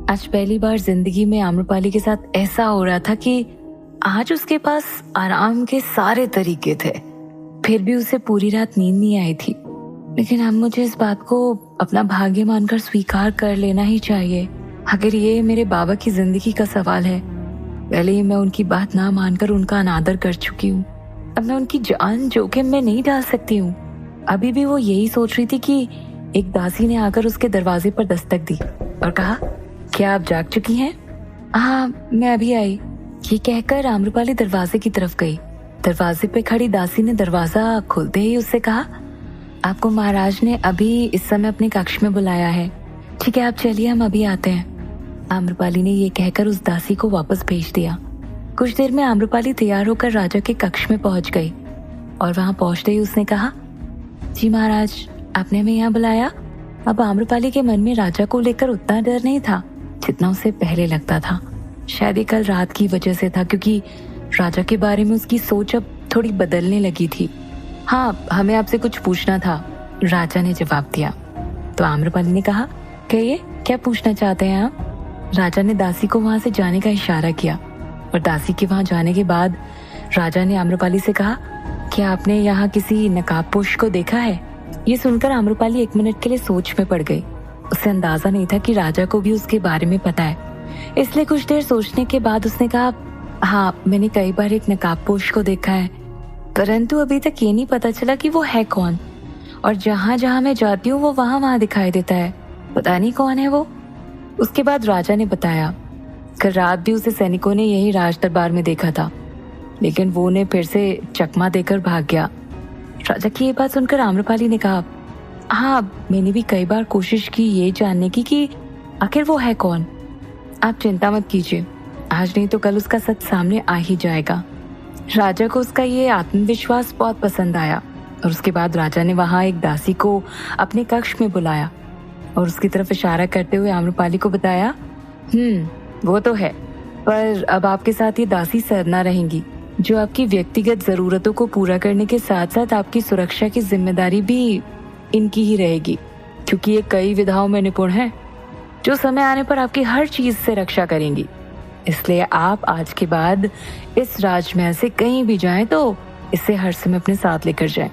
आज पहली बार जिंदगी में आम्रपाली के साथ ऐसा हो रहा था कि आज उसके पास आराम के सारे तरीके थे, फिर भी उसे पूरी रात नींद नहीं आई थी। लेकिन अब मुझे इस बात को अपना भाग्य मानकर स्वीकार कर लेना ही चाहिए। अगर ये मेरे बाबा की जिंदगी का सवाल है, पहले ही मैं उनकी बात ना मानकर उनका अनादर कर चुकी हूँ। अब मैं उनकी जान जोखिम में नहीं डाल सकती हूँ। अभी भी वो यही सोच रही थी कि एक दासी ने आकर उसके दरवाजे पर दस्तक दी और कहा, क्या आप जाग चुकी हैं? हाँ, मैं अभी आई। ये कहकर आम्रपाली दरवाजे की तरफ गई। दरवाजे पे खड़ी दासी ने दरवाजा खोलते ही उससे कहा, आपको महाराज ने अभी इस समय अपने कक्ष में बुलाया है। ठीक है, आप चलिए, हम अभी आते हैं। आम्रपाली ने ये कहकर उस दासी को वापस भेज दिया। कुछ देर में आम्रपाली तैयार होकर राजा के कक्ष में पहुंच गई और वहां पहुंचते ही उसने कहा, जी महाराज, आपने हमें यहाँ बुलाया। अब आम्रपाली के मन में राजा को लेकर उतना डर नहीं था जितना उसे पहले लगता था। शायद ये कल रात की वजह से था, क्योंकि राजा के बारे में उसकी सोच अब थोड़ी बदलने लगी थी। हाँ, हमें आपसे कुछ पूछना था, राजा ने जवाब दिया। तो आम्रपाली ने कहा, कहिए, क्या पूछना चाहते हैं आप? राजा ने दासी को वहां से जाने का इशारा किया और दासी के वहां जाने के बाद राजा ने आम्रपाली से कहा, क्या आपने यहाँ किसी नकाबपोश को देखा है? ये सुनकर आम्रपाली 1 मिनट के लिए सोच में पड़ गई। उसे अंदाजा नहीं था कि राजा को भी उसके बारे में पता है, इसलिए कुछ देर सोचने के बाद उसने कहा, हाँ, मैंने कई बार एक नकाबपोश को देखा है, परंतु अभी तक ये नहीं पता चला कि वो है कौन। और जहाँ जहाँ मैं जाती हूँ वो वहाँ वहाँ दिखाई देता है, पता नहीं कौन है वो। उसके बाद राजा ने बताया, कल रात भी उसे सैनिकों ने यही राज दरबार में देखा था, लेकिन वो उन्हें फिर से चकमा देकर भाग गया। राजा की ये बात सुनकर आम्रपाली ने कहा, हाँ, मैंने भी कई बार कोशिश की ये जानने की कि आखिर वो है कौन। आप चिंता मत कीजिए, आज नहीं तो कल उसका सच सामने आ ही जाएगा। राजा को उसका ये आत्मविश्वास बहुत पसंद आया और उसके बाद राजा ने वहां एक दासी को अपने कक्ष में बुलाया और उसकी तरफ इशारा करते हुए आम्रपाली को बताया, वो तो है, पर अब आपके साथ ये दासी सरना रहेंगी, जो आपकी व्यक्तिगत जरूरतों को पूरा करने के साथ साथ आपकी सुरक्षा की जिम्मेदारी भी इनकी ही रहेगी, क्योंकि ये कई विधाओं में निपुण है, जो समय आने पर आपकी हर चीज से रक्षा करेंगी। इसलिए आप आज के बाद इस राजमहल से कहीं भी जाएं तो इसे हर समय अपने साथ लेकर जाएं।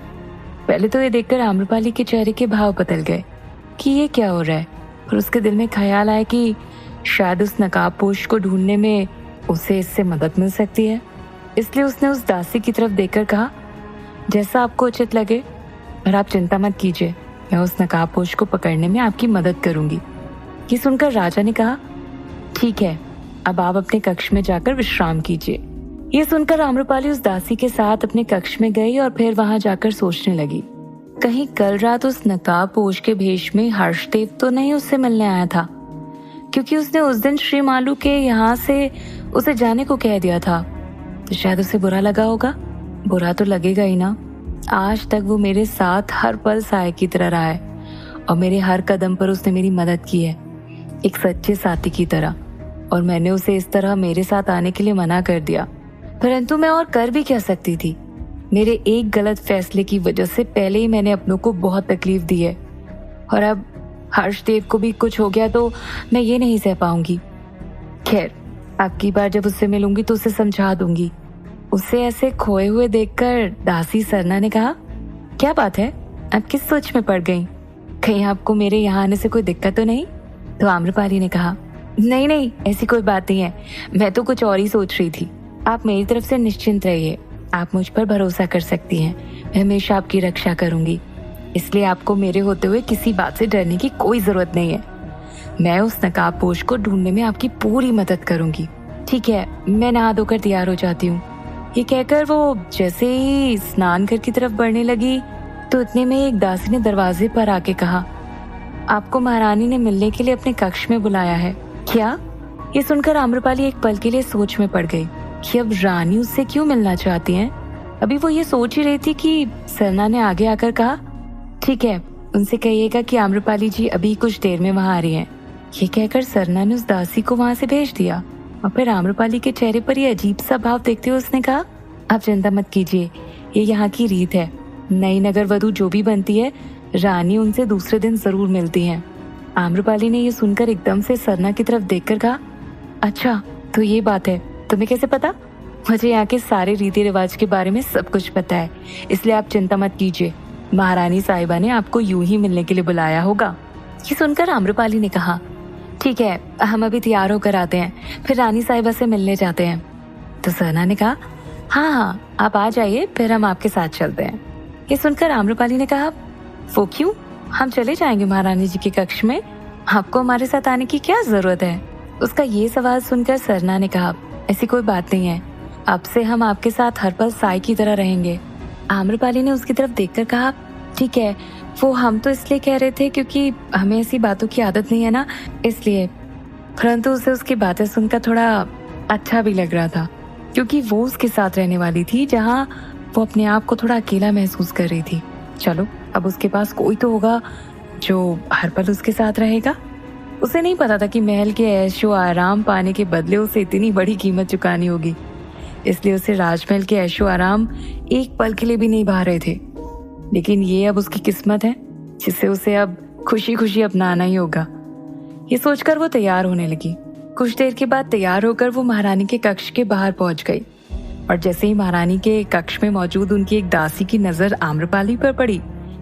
पहले तो ये देखकर आम्रपाली के चेहरे के भाव बदल गए कि ये क्या हो रहा है, पर उसके दिल में ख्याल आया कि शायद उस नकाबपोश को ढूंढने में उसे इससे मदद मिल सकती है। इसलिए उसने उस दासी की तरफ देखकर कहा, जैसा आपको उचित लगे, पर आप चिंता मत कीजिए, मैं उस नकाबपोश को पकड़ने में आपकी मदद करूंगी। ये सुनकर राजा ने कहा, ठीक है, अब आप अपने कक्ष में जाकर विश्राम कीजिए। ये सुनकर आम्रपाली उस दासी के साथ अपने कक्ष में गई और फिर वहां जाकर सोचने लगी, कहीं कल रात उस नकाबपोश के भेष में हर्षदेव तो नहीं उससे मिलने आया था, क्योंकि उसने उस दिन श्री मालू के यहाँ से उसे जाने को कह दिया था, तो शायद उसे बुरा लगा होगा। बुरा तो लगेगा ही ना, आज तक वो मेरे साथ हर पल साय की तरह रहा है और मेरे हर कदम पर उसने मेरी मदद की है, एक सच्चे साथी की तरह, और मैंने उसे इस तरह मेरे साथ आने के लिए मना कर दिया, परंतु मैं और कर भी क्या सकती थी। मेरे एक गलत फैसले की वजह से पहले ही मैंने अपनों को बहुत तकलीफ दी है, और अब हर्षदेव को भी कुछ हो गया तो मैं ये नहीं सह पाऊंगी। खैर, अगली बार जब उससे मिलूंगी तो उसे समझा दूंगी। उसे ऐसे खोए हुए देखकर दासी सरना ने कहा, क्या बात है, आप किस सोच में पड़ गई? कहीं आपको मेरे यहाँ आने से कोई दिक्कत तो नहीं? तो आम्रपाली ने कहा, नहीं नहीं, ऐसी कोई बात नहीं है, मैं तो कुछ और ही सोच रही थी। आप मेरी तरफ से निश्चिंत रहिए, आप मुझ पर भरोसा कर सकती हैं, मैं हमेशा आपकी रक्षा करूंगी, इसलिए आपको मेरे होते हुए किसी बात से डरने की कोई जरूरत नहीं है। मैं उस नकाबपोश को ढूंढने में आपकी पूरी मदद करूंगी। ठीक है, मैं नहा धोकर तैयार हो जाती हूँ। ये कहकर वो जैसे ही स्नान घर की तरफ बढ़ने लगी तो इतने में एक दासी ने दरवाजे पर आके कहा, आपको महारानी ने मिलने के लिए अपने कक्ष में बुलाया है। क्या? ये सुनकर आम्रपाली एक पल के लिए सोच में पड़ गई कि अब रानी उससे क्यों मिलना चाहती हैं। अभी वो ये सोच ही रही थी कि सरना ने आगे आकर कहा, ठीक है, उनसे कहिएगा कि आम्रपाली जी अभी कुछ देर में वहां आ रही हैं। ये कहकर सरना ने उस दासी को वहां से भेज दिया और फिर आम्रपाली के चेहरे पर ये अजीब सा भाव देखते हुए उसने कहा, आप चिंता मत कीजिए, ये यहाँ की रीत है, नई नगर वधू जो भी बनती है, रानी उनसे दूसरे दिन जरूर मिलती हैं। आम्रपाली ने ये सुनकर एकदम से सरना की तरफ देखकर कहा, अच्छा तो ये बात है, तुम्हें कैसे पता? मुझे यहाँ के सारे रीति रिवाज के बारे में सब कुछ पता है, इसलिए आप चिंता मत कीजिए। महारानी साहिबा ने आपको यूं ही मिलने के लिए बुलाया होगा। ये सुनकर आम्रपाली ने कहा, ठीक है, हम अभी तैयार होकर आते हैं, फिर रानी साहिबा से मिलने जाते हैं। तो सरना ने कहा, हाँ हाँ आप आ जाइए, फिर हम आपके साथ चलते हैं। ये सुनकर आम्रपाली ने कहा, वो क्यों? हम चले जाएंगे महारानी जी के कक्ष में, आपको हमारे साथ आने की क्या जरूरत है? उसका ये सवाल सुनकर सरना ने कहा, ऐसी कोई बात नहीं है, अब से हम आपके साथ हर पल साई की तरह रहेंगे। आम्रपाली ने उसकी तरफ देखकर कहा, ठीक है, वो हम तो इसलिए कह रहे थे क्योंकि हमें ऐसी बातों की आदत नहीं है ना, इसलिए। परंतु उसे उसकी बातें सुनकर थोड़ा अच्छा भी लग रहा था, क्योंकि वो उसके साथ रहने वाली थी जहाँ वो अपने आप को थोड़ा अकेला महसूस कर रही थी। चलो, अब उसके पास कोई तो होगा जो हर पल उसके साथ रहेगा। उसे नहीं पता था कि महल के ऐशो आराम पाने के बदले उसे इतनी बड़ी कीमत चुकानी होगी, इसलिए उसे राजमहल के ऐशो आराम एक पल के लिए भी नहीं भा रहे थे। लेकिन ये अब उसकी किस्मत है, जिसे उसे अब खुशी खुशी अपनाना ही होगा। ये सोचकर वो तैयार होने लगी। कुछ देर के बाद तैयार होकर वो महारानी के कक्ष के बाहर पहुंच गई, और जैसे ही महारानी के कक्ष में मौजूद उनकी एक दासी की नजर आम्रपाली पर पड़ी,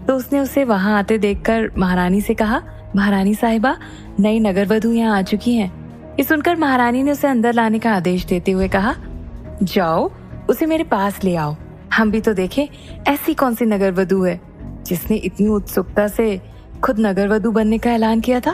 तो उसने उसे वहां आते देखकर महारानी से कहा, महारानी साहिबा, नई नगरवधु यहाँ आ चुकी हैं। ये सुनकर महारानी ने उसे अंदर लाने का आदेश देते हुए कहा, जाओ उसे मेरे पास ले आओ, हम भी तो देखें ऐसी कौन सी नगरवधु है जिसने इतनी उत्सुकता से खुद नगरवधु बनने का ऐलान किया था,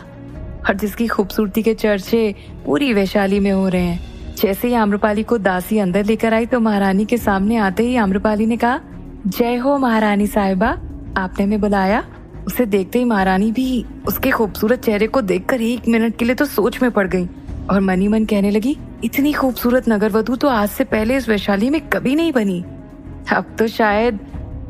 और जिसकी खूबसूरती के चर्चे पूरी वैशाली में हो रहे हैं। जैसे ही आम्रपाली को दासी अंदर लेकर आई तो महारानी के सामने आते ही आम्रपाली ने कहा, जय हो महारानी साहिबा, आपने हमें बुलाया। उसे देखते ही महारानी भी उसके खूबसूरत चेहरे को देखकर एक मिनट के लिए तो सोच में पड़ गई, और मनी मन कहने लगी, इतनी खूबसूरत नगरवधु तो आज से पहले इस वैशाली में कभी नहीं बनी। अब तो शायद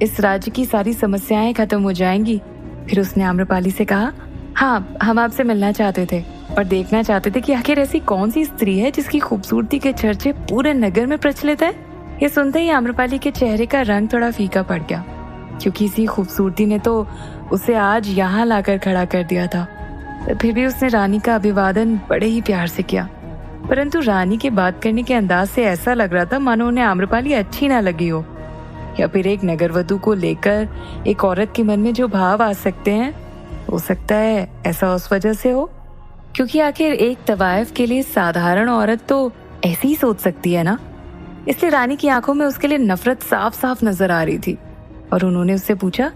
इस राज्य की सारी समस्याएं खत्म हो जाएंगी। फिर उसने आम्रपाली से कहा, हाँ, हम आपसे मिलना चाहते थे और देखना चाहते थे कि आखिर ऐसी कौन सी स्त्री है जिसकी खूबसूरती के चर्चे पूरे नगर में प्रचलित है। ये सुनते ही आम्रपाली के चेहरे का रंग थोड़ा फीका पड़ गया, क्योंकि इसी खूबसूरती ने तो उसे आज यहाँ लाकर खड़ा कर दिया था। फिर भी उसने रानी का अभिवादन बड़े ही प्यार से किया, परंतु रानी के बात करने के अंदाज से ऐसा लग रहा था मानो उन्हें आम्रपाली अच्छी ना लगी हो, या फिर एक नगरवधु को लेकर एक औरत के मन में जो भाव आ सकते हैं, हो सकता है ऐसा उस वजह से हो क्योंकि आखिर एक तवायफ के लिए साधारण औरत तो ऐसी ही सोच सकती है ना। इसलिए रानी की आंखों में उसके लिए नफरत साफ साफ नजर आ रही थी, और उन्होंने उससे पूछा,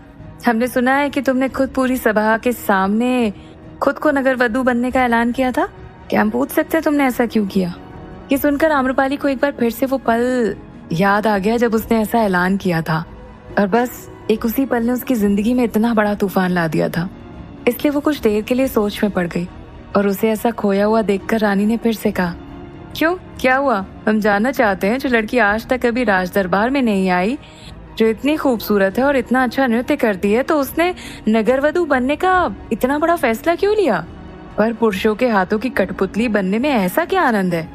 हमने सुना है कि तुमने खुद पूरी सभा के सामने खुद को नगरवधु बनने का ऐलान किया था, क्या हम पूछ सकते हैं तुमने ऐसा क्यों किया? ये सुनकर आम्रपाली को एक बार फिर से वो पल याद आ गया जब उसने ऐसा ऐलान किया था, और बस एक उसी पल ने उसकी जिंदगी में इतना बड़ा तूफान ला दिया था। इसलिए वो कुछ देर के लिए सोच में पड़ गई, और उसे ऐसा खोया हुआ देखकर रानी ने फिर से कहा, क्यों, क्या हुआ? हम जानना चाहते हैं, जो लड़की आज तक कभी राज दरबार में नहीं आई, जो इतनी खूबसूरत है और इतना अच्छा नृत्य करती है, तो उसने नगरवधु बनने का इतना बड़ा फैसला क्यों लिया? पर पुरुषों के हाथों की कठपुतली बनने में ऐसा क्या आनंद है?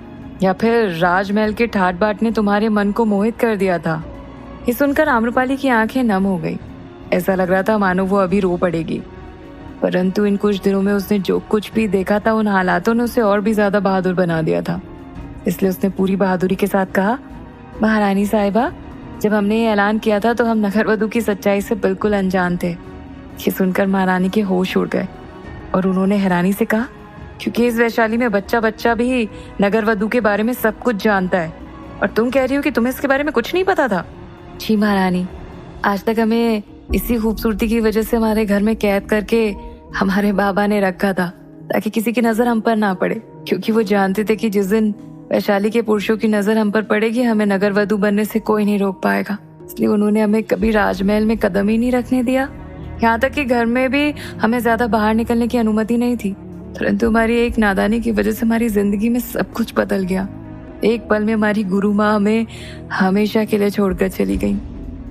या फिर राजमहल के ठाट बाट ने तुम्हारे मन को मोहित कर दिया था? ये सुनकर आम्रपाली की आंखें नम हो गई। ऐसा लग रहा था मानो वो अभी रो पड़ेगी, परंतु इन कुछ दिनों में उसने जो कुछ भी देखा था, उन हालातों ने उसे और भी ज्यादा बहादुर बना दिया था। इसलिए उसने पूरी बहादुरी के साथ कहा, महारानी साहिबा, जब हमने ये ऐलान किया था तो हम नगरवधु की सच्चाई से बिल्कुल अनजान थे। ये सुनकर महारानी के होश उड़ गए, और उन्होंने हैरानी से कहा, क्योंकि इस वैशाली में बच्चा बच्चा भी नगरवधु के बारे में सब कुछ जानता है, और तुम कह रही हो कि तुम्हें इसके बारे में कुछ नहीं पता था? जी महारानी, आज तक हमें इसी खूबसूरती की वजह से हमारे घर में कैद करके हमारे बाबा ने रखा था, ताकि किसी की नजर हम पर ना पड़े, क्योंकि वो जानते थे कि जिस दिन वैशाली के पुरुषों की नजर हम पर पड़ेगी, हमें नगरवधु बनने से कोई नहीं रोक पाएगा। इसलिए उन्होंने हमें कभी राजमहल में कदम ही नहीं रखने दिया, यहाँ तक कि घर में भी हमें ज्यादा बाहर निकलने की अनुमति नहीं थी। परंतु हमारी एक नादानी की वजह से हमारी जिंदगी में सब कुछ बदल गया। एक पल में हमारी गुरु माँ हमें हमेशा के लिए छोड़कर चली गई,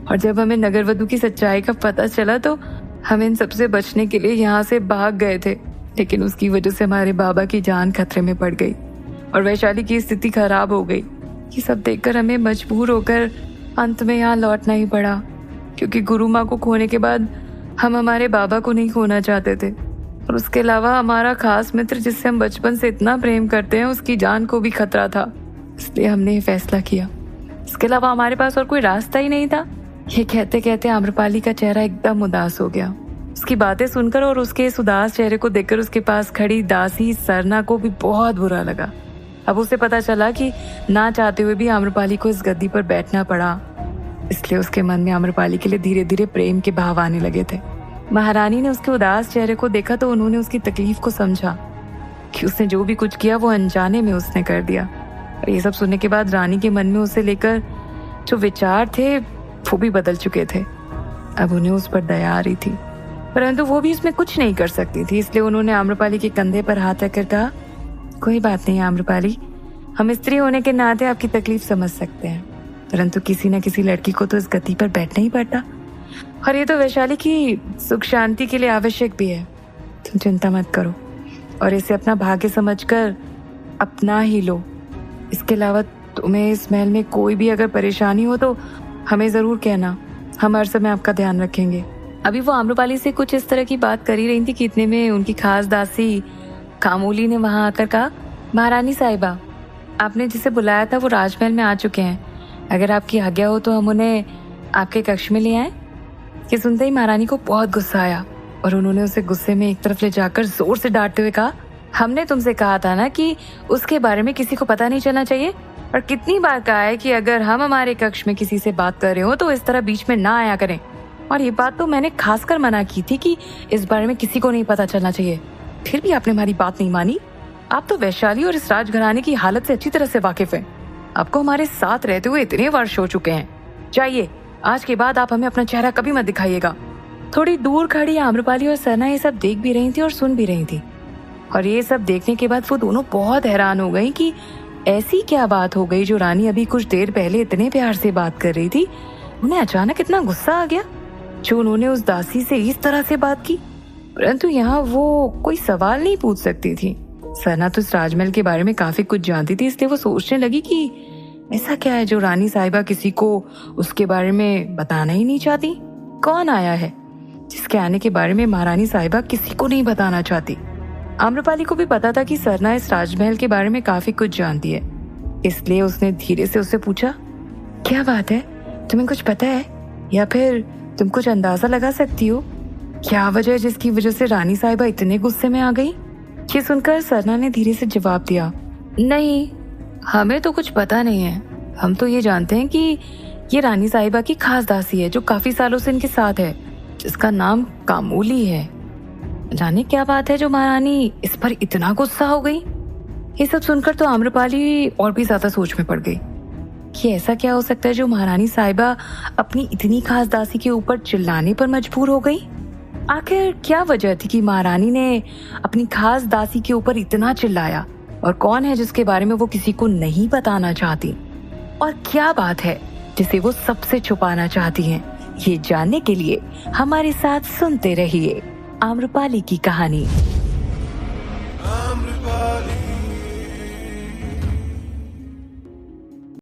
और जब हमें नगरवधु की सच्चाई का पता चला तो हम इन सबसे बचने के लिए यहाँ से भाग गए थे। लेकिन उसकी वजह से हमारे बाबा की जान खतरे में पड़ गई और वैशाली की स्थिति खराब हो गई। ये सब देखकर हमें मजबूर होकर अंत में यहाँ लौटना ही पड़ा, क्योंकि गुरु माँ को खोने के बाद हम हमारे बाबा को नहीं खोना चाहते थे। और उसके अलावा हमारा खास मित्र जिससे हम बचपन से इतना प्रेम करते हैं, उसकी जान को भी खतरा था। इसलिए हमने ये फैसला किया। इसके अलावा हमारे पास और कोई रास्ता ही नहीं था। ये कहते कहते आम्रपाली का चेहरा एकदम उदास हो गया। उसकी बातें सुनकर और उसके इस उदास चेहरे को देखकर उसके पास खड़ी दासी सरना को भी बहुत बुरा लगा। अब उसे पता चला कि ना चाहते हुए भी आम्रपाली को इस गद्दी पर बैठना पड़ा। इसलिए उसके मन में आम्रपाली के लिए धीरे धीरे प्रेम के भाव आने लगे थे। महारानी ने उसके उदास चेहरे को देखा तो उन्होंने उसकी तकलीफ को समझा कि उसने जो भी कुछ किया वो अनजाने में उसने कर दिया। और ये सब सुनने के बाद रानी के मन में उसे लेकर जो विचार थे वो भी बदल चुके थे। अब उन्हें उस पर दया आ रही थी, परंतु वो भी इसमें कुछ नहीं कर सकती थी। इसलिए उन्होंने आम्रपाली के कंधे पर हाथ रखकर कहा, कोई बात नहीं आम्रपाली, हम स्त्री होने के नाते आपकी तकलीफ समझ सकते हैं, परंतु किसी न किसी लड़की को तो इस गद्दी पर बैठना ही पड़ता, और ये तो वैशाली की सुख शांति के लिए आवश्यक भी है। तुम चिंता मत करो और इसे अपना भाग्य समझकर अपना ही लो। इसके अलावा तुम्हें इस महल में कोई भी अगर परेशानी हो तो हमें जरूर कहना, हम हर समय आपका ध्यान रखेंगे। अभी वो आम्रपाली से कुछ इस तरह की बात कर ही रही थी कि इतने में उनकी खास दासी कामोली ने वहां आकर कहा, महारानी साहिबा, आपने जिसे बुलाया था वो राजमहल में आ चुके हैं। अगर आपकी आज्ञा हो तो हम उन्हें आपके कक्ष में ले आए। ये सुनते ही महारानी को बहुत गुस्सा आया और उन्होंने उसे गुस्से में एक तरफ ले जाकर जोर से डांटते हुए कहा, हमने तुमसे कहा था ना कि उसके बारे में किसी को पता नहीं चलना चाहिए, और कितनी बार कहा है कि अगर हम हमारे कक्ष में किसी से बात कर रहे हो तो इस तरह बीच में ना आया करें। और ये बात तो मैंने खासकर मना की थी कि इस बारे में किसी को नहीं पता चलना चाहिए, फिर भी आपने हमारी बात नहीं मानी। आप तो वैशाली और इस राजघराने की हालत से अच्छी तरह से वाकिफ हैं। आपको हमारे साथ रहते हुए इतने वर्ष हो चुके हैं। चाहिए आज के बाद आप हमें अपना चेहरा कभी मत दिखाइएगा। थोड़ी दूर खड़ी आम्रपाली और सरना ये सब देख भी रही थी और सुन भी रही थी, और ये सब देखने के बाद वो दोनों बहुत हैरान हो गई कि ऐसी क्या बात हो गई जो रानी अभी कुछ देर पहले इतने प्यार से बात कर रही थी, उन्हें अचानक इतना गुस्सा आ गया जो उन्होंने उस दासी से इस तरह से बात की। परंतु यहाँ वो कोई सवाल नहीं पूछ सकती थी। सरना तो इस राजमहल के बारे में काफी कुछ जानती थी, इसलिए वो सोचने लगी कि ऐसा क्या है जो रानी साहिबा किसी को उसके बारे में बताना ही नहीं चाहती। कौन आया है जिसके आने के बारे में महारानी साहिबा किसी को नहीं बताना चाहती। आम्रपाली को भी पता था कि सरना इस राजमहल के बारे में काफी कुछ जानती है, इसलिए उसने धीरे से उससे पूछा, क्या बात है, तुम्हें कुछ पता है या फिर तुम कुछ अंदाजा लगा सकती हो? क्या वजह है जिसकी वजह से रानी साहिबा इतने गुस्से में आ गई? ये सुनकर सरना ने धीरे से जवाब दिया, नहीं, हमें तो कुछ पता नहीं है। हम तो ये जानते हैं कि ये रानी साहिबा की खास दासी है जो काफी सालों से इनके साथ है, जिसका नाम कामोली है। जाने क्या बात है जो महारानी इस पर इतना गुस्सा हो गई। ये सब सुनकर तो आम्रपाली और भी ज्यादा सोच में पड़ गई कि ऐसा क्या हो सकता है जो महारानी साहिबा अपनी इतनी खास दासी के ऊपर चिल्लाने पर मजबूर हो गई। आखिर क्या वजह थी कि महारानी ने अपनी खास दासी के ऊपर इतना चिल्लाया, और कौन है जिसके बारे में वो किसी को नहीं बताना चाहती, और क्या बात है जिसे वो सबसे छुपाना चाहती हैं। ये जानने के लिए हमारे साथ सुनते रहिए आम्रपाली की कहानी। आम्रपाली।